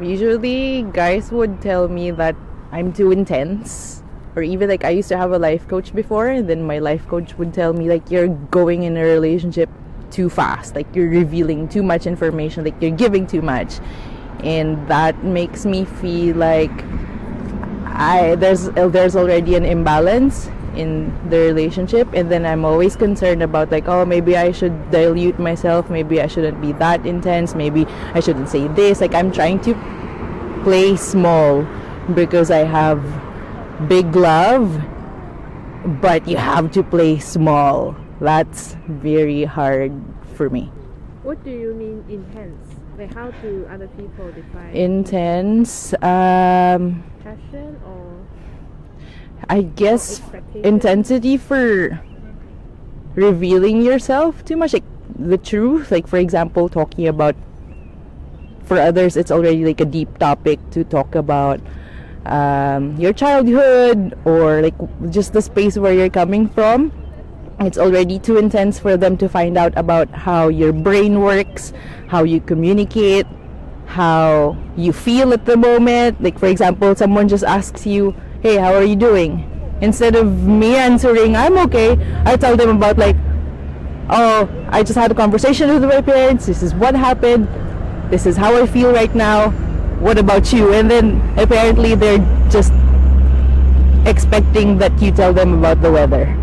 Usually, guys would tell me that I'm too intense. Or even like I used to have a life coach before, and then my life coach would tell me like you're going in a relationship too fast, like you're revealing too much information, like you're giving too much, and that makes me feel like there's already an imbalance in the relationship, and then I'm always concerned about like, oh, maybe I should dilute myself, maybe I shouldn't be that intense, maybe I shouldn't say this. Like I'm trying to play small because I have big love, but you have to play small. That's very hard for me. What do you mean intense? Like how do other people define Intense, passion or I guess expectation? intensity for revealing yourself too much, like the truth. Like for example, talking about, for others it's already like a deep topic to talk about your childhood, or like just the space where you're coming from. It's already too intense for them to find out about how your brain works, how you communicate, how you feel at the moment. Like for example, someone just asks you, hey, how are you doing? Instead of me answering, I'm okay, I tell them about like, oh, I just had a conversation with my parents, this is what happened, this is how I feel right now, what about you? And then apparently they're just expecting that you tell them about the weather.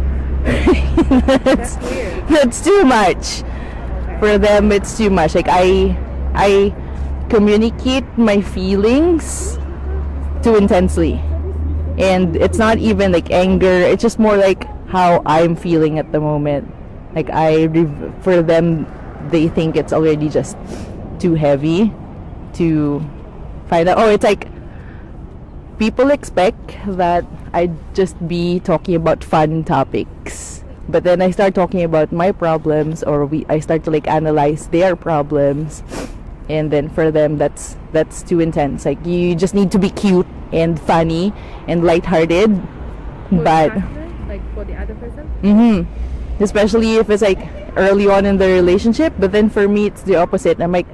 That's weird. That's too much. Okay. For them it's too much. Like I communicate my feelings too intensely, and it's not even like anger, it's just more like how I'm feeling at the moment. Like for them, they think it's already just too heavy to find out. Oh, it's like people expect that I just be talking about fun topics, but then I start talking about my problems, or I start to like analyze their problems, and then for them that's too intense. Like you just need to be cute and funny and lighthearted, For but the partner, like for the other person? especially if it's like early on in the relationship. But then for me it's the opposite. I'm like,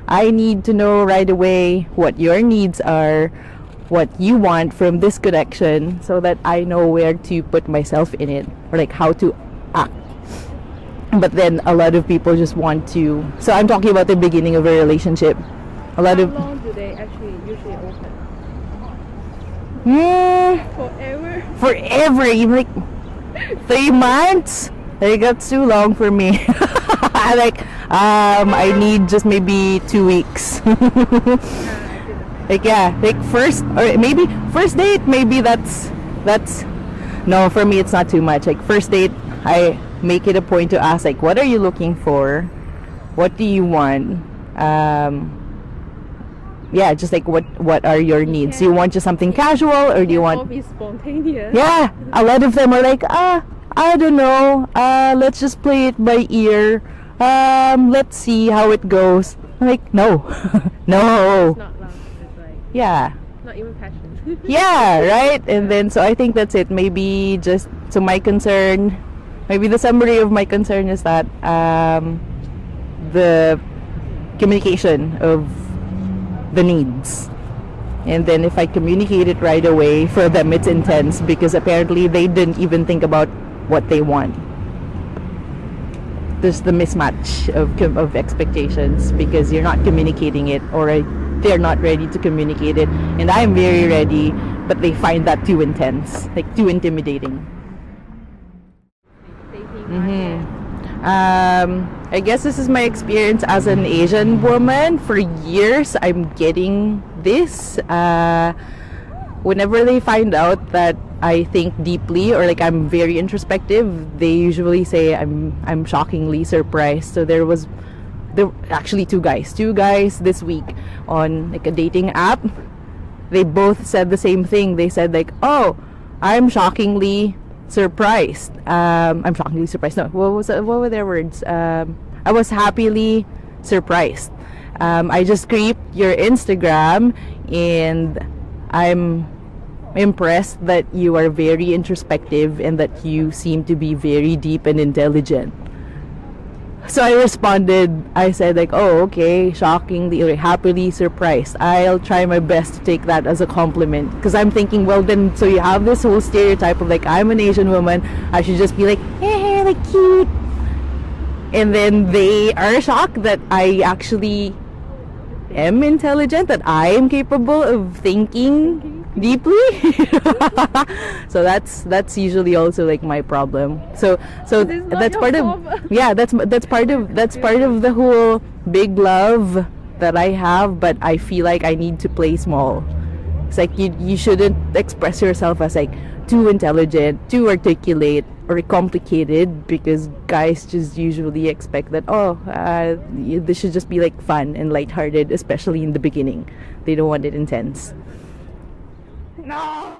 I need to know right away what your needs are, what you want from this connection, so that I know where to put myself in it, or like how to act. But then a lot of people just want to, so I'm talking about the beginning of a relationship. A lot How of long do they actually usually open? Forever? forever, even like 3 months. Like that's too long for me. I need just maybe 2 weeks. Like yeah, like first, or maybe first date, maybe that's no, for me it's not too much. Like first date, I make it a point to ask like, what are you looking for, what do you want, yeah, just like what are your needs. Do you want just something casual, or do you want, be spontaneous? yeah, a lot of them are like, I don't know, let's just play it by ear, let's see how it goes. I'm like, no. No. It's not love, it's like Yeah. not even passion. Yeah, right? And then, so I think that's it. Maybe just, so my concern, maybe the summary of my concern is that the communication of the needs. And then if I communicate it right away, for them it's intense, because apparently they didn't even think about what they want. There's the mismatch of expectations, because you're not communicating it, or they're not ready to communicate it, and I'm very ready, but they find that too intense, like too intimidating. I guess this is my experience as an Asian woman. For years I'm getting this. Whenever they find out that I think deeply, or like I'm very introspective, they usually say I'm shockingly surprised. So there were actually two guys this week on like a dating app. They both said the same thing. They said like, oh, I'm shockingly surprised. I'm shockingly surprised. No, what were their words? I was happily surprised. I just creeped your Instagram, and I'm impressed that you are very introspective and that you seem to be very deep and intelligent. So I responded, I said like, oh, okay, shockingly or happily surprised. I'll try my best to take that as a compliment. Because I'm thinking, well then, so you have this whole stereotype of like, I'm an Asian woman, I should just be like, hey, like cute. And then they are shocked that I actually am intelligent, that I am capable of thinking deeply. So that's usually also like my problem. So This is not that's your part problem. of that's part of the whole big love that I have, but I feel like I need to play small. It's like you shouldn't express yourself as like too intelligent, too articulate, or complicated, because guys just usually expect that this should just be like fun and lighthearted, especially in the beginning. They don't want it intense. No.